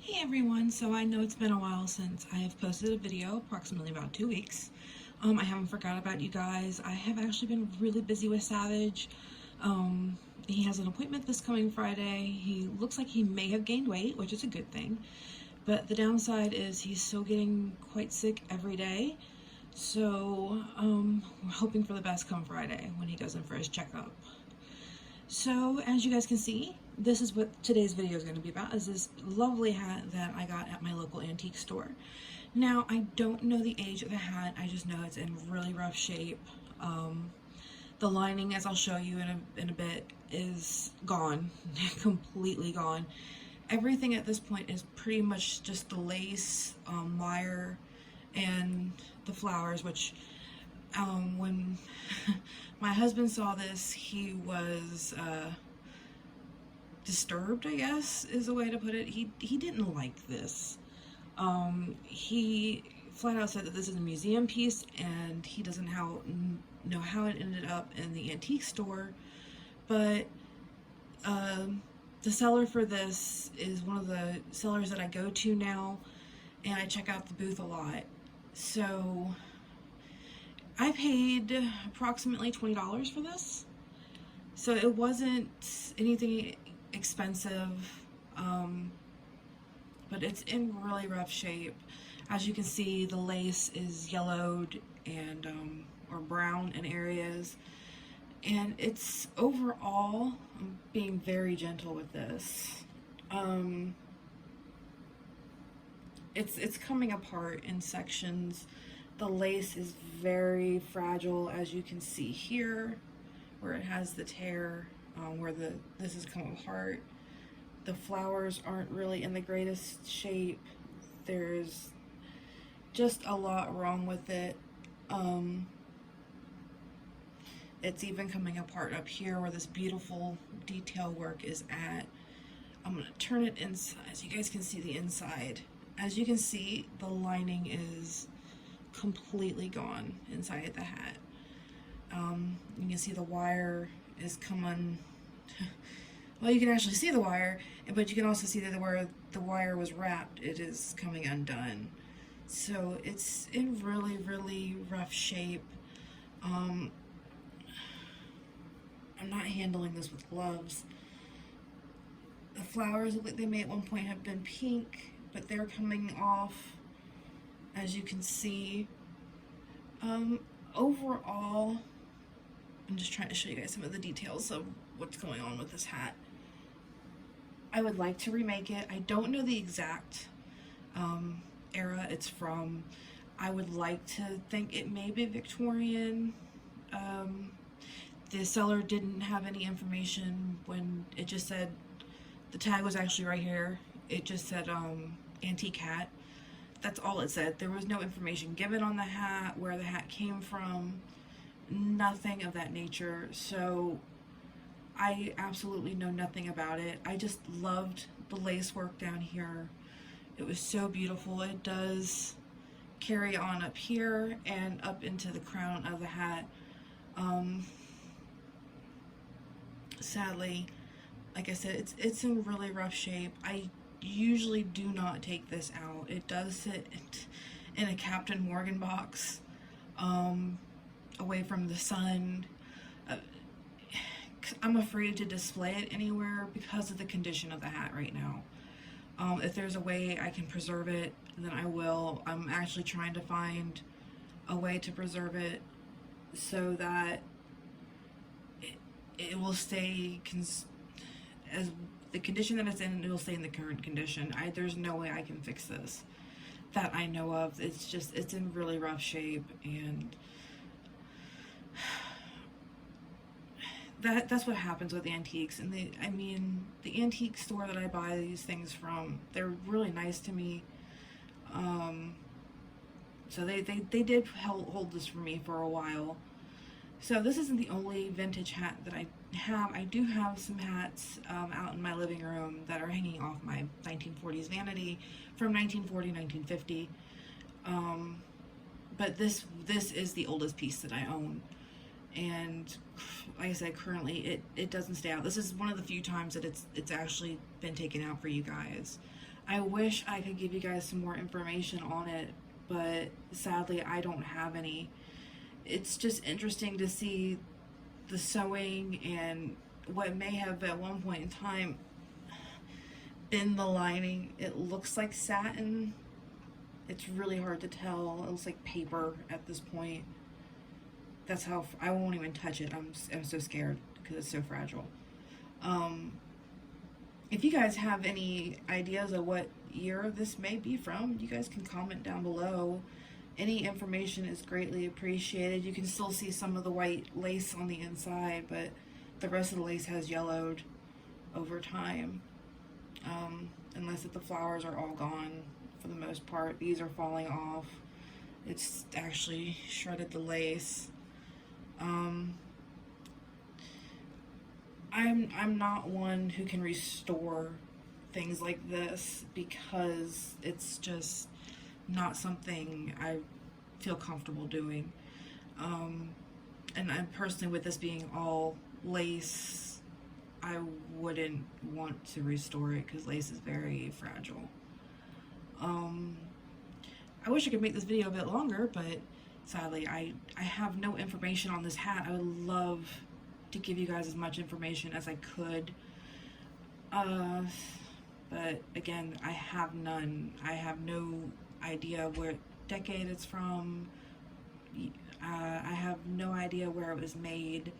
Hey everyone, so I know it's been a while since I have posted a video, approximately about 2 weeks. I haven't forgot about you guys. I have actually been really busy with Savage. Um, he has an appointment this coming Friday. He looks like he may have gained weight, which is a good thing. But the downside is he's still getting quite sick every day. So we're hoping for the best come Friday when he goes in for his checkup. So as you guys can see, this is what today's video is going to be about, is this lovely hat that I got at my local antique store. Now, I don't know the age of the hat, I just know it's in really rough shape. The lining, as I'll show you in a bit, is gone, completely gone. Everything at this point is pretty much just the lace, wire, and the flowers, which when my husband saw this, he was disturbed, I guess is a way to put it. He didn't like this. He flat out said that this is a museum piece and he doesn't know how it ended up in the antique store. But the seller for this is one of the sellers that I go to now, and I check out the booth a lot. So I paid approximately $20 for this. So it wasn't anything expensive, but it's in really rough shape. As you can see, the lace is yellowed and or brown in areas, and it's overall, I'm being very gentle with this. It's coming apart in sections. The lace is very fragile, as you can see here, where it has the tear, where this has come apart. The flowers aren't really in the greatest shape. There's just a lot wrong with it. It's even coming apart up here where this beautiful detail work is at. I'm going to turn it inside so you guys can see the inside. As you can see, the lining is completely gone inside the hat. You can see the wire is coming. Well, you can actually see the wire, but you can also see that where the wire was wrapped, it is coming undone. So it's in really, really rough shape. I'm not handling this with gloves. The flowers look like they may at one point have been pink, but they're coming off, as you can see. Overall, I'm just trying to show you guys some of the details of what's going on with this hat. I would like to remake it. I don't know the exact era it's from. I would like to think it may be Victorian. The seller didn't have any information when it just said, the tag was actually right here. It just said antique hat. That's all it said. There was no information given on the hat, where the hat came from, nothing of that nature. So I absolutely know nothing about it. I just loved the lace work down here. It was so beautiful. It does carry on up here and up into the crown of the hat. Sadly, like I said, it's in really rough shape. I usually do not take this out. It does sit in a Captain Morgan box, away from the sun. I'm afraid to display it anywhere because of the condition of the hat right now. If there's a way I can preserve it, then I will. I'm actually trying to find a way to preserve it so that it will stay as the condition that it's in, it will stay in the current condition. There's no way I can fix this that I know of. It's in really rough shape, and that's what happens with antiques. And the antique store that I buy these things from, they're really nice to me. So they did hold this for me for a while. So this isn't the only vintage hat that I have. I do have some hats out in my living room that are hanging off my 1940s vanity from 1940, 1950. But this is the oldest piece that I own. And like I said, currently it doesn't stay out. This is one of the few times that it's actually been taken out for you guys. I wish I could give you guys some more information on it, but sadly I don't have any. It's just interesting to see the sewing and what may have at one point in time been the lining. It looks like satin. It's really hard to tell. It looks like paper at this point. That's how I won't even touch it. I'm so scared because it's so fragile. If you guys have any ideas of what year this may be from, you guys can comment down below. Any information is greatly appreciated. You can still see some of the white lace on the inside, but the rest of the lace has yellowed over time. Unless the flowers are all gone for the most part. These are falling off. It's actually shredded the lace. I'm not one who can restore things like this because it's just not something I feel comfortable doing. And I personally, with this being all lace, I wouldn't want to restore it because lace is very fragile. I wish I could make this video a bit longer, but sadly I have no information on this hat. I would love to give you guys as much information as I could, but again, I have none. I have no idea what decade it's from. I have no idea where it was made.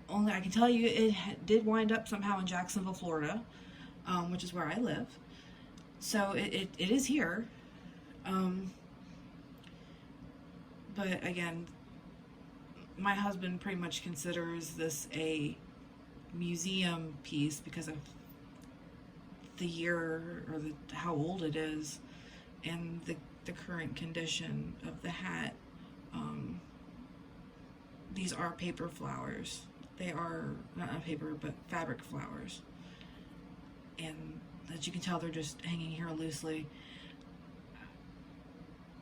Only I can tell you it did wind up somehow in Jacksonville, Florida, which is where I live. So it is here. But again, my husband pretty much considers this a museum piece because of the year or how old it is and the current condition of the hat. These are paper flowers. They are not paper, but fabric flowers. And as you can tell, they're just hanging here loosely.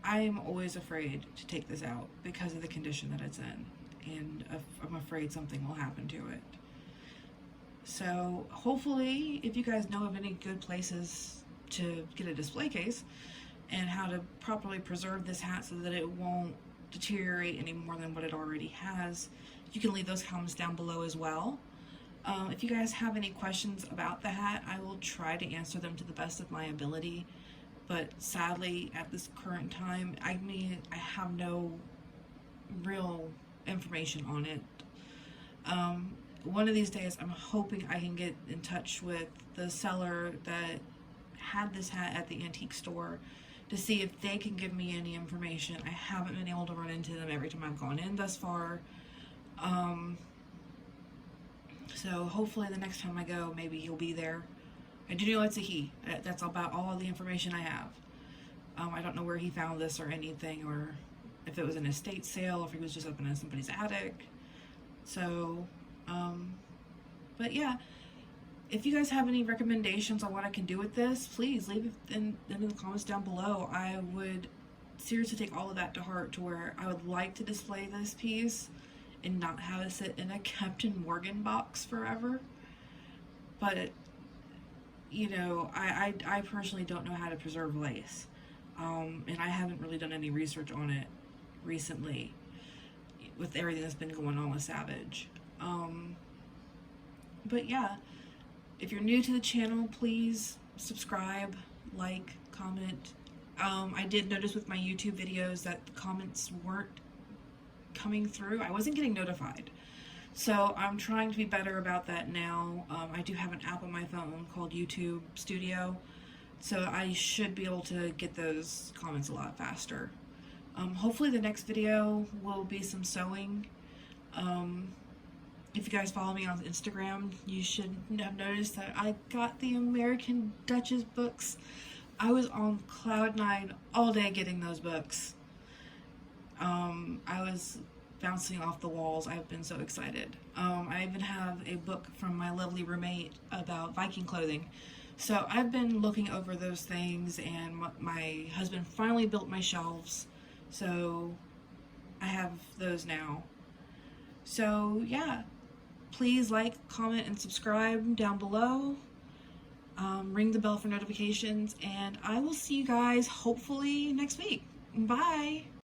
I'm always afraid to take this out because of the condition that it's in. And I'm afraid something will happen to it. So hopefully, if you guys know of any good places to get a display case and how to properly preserve this hat so that it won't deteriorate any more than what it already has, you can leave those comments down below as well. If you guys have any questions about the hat, I will try to answer them to the best of my ability. But sadly, at this current time, I have no real information on it. One of these days, I'm hoping I can get in touch with the seller that had this hat at the antique store to see if they can give me any information. I haven't been able to run into them every time I've gone in thus far. So hopefully the next time I go, maybe he'll be there. I do know it's a he. That's about all of the information I have. I don't know where he found this or anything, or if it was an estate sale, or if he was just up in somebody's attic. So, but yeah, if you guys have any recommendations on what I can do with this, please leave it in the comments down below. I would seriously take all of that to heart, to where I would like to display this piece and not have it sit in a Captain Morgan box forever. But you know, I personally don't know how to preserve lace, and I haven't really done any research on it recently with everything that's been going on with Savage. But yeah, if you're new to the channel, please subscribe, like, comment. I did notice with my YouTube videos that the comments weren't coming through. I wasn't getting notified. So I'm trying to be better about that now. I do have an app on my phone called YouTube Studio, so I should be able to get those comments a lot faster. Hopefully the next video will be some sewing. If you guys follow me on Instagram, you should have noticed that I got the American Duchess books. I was on cloud 9 all day getting those books. I was bouncing off the walls. I've been so excited. I even have a book from my lovely roommate about Viking clothing. So I've been looking over those things, and my husband finally built my shelves. So I have those now. So yeah, please like, comment, and subscribe down below. ring the bell for notifications, and I will see you guys hopefully next week. Bye!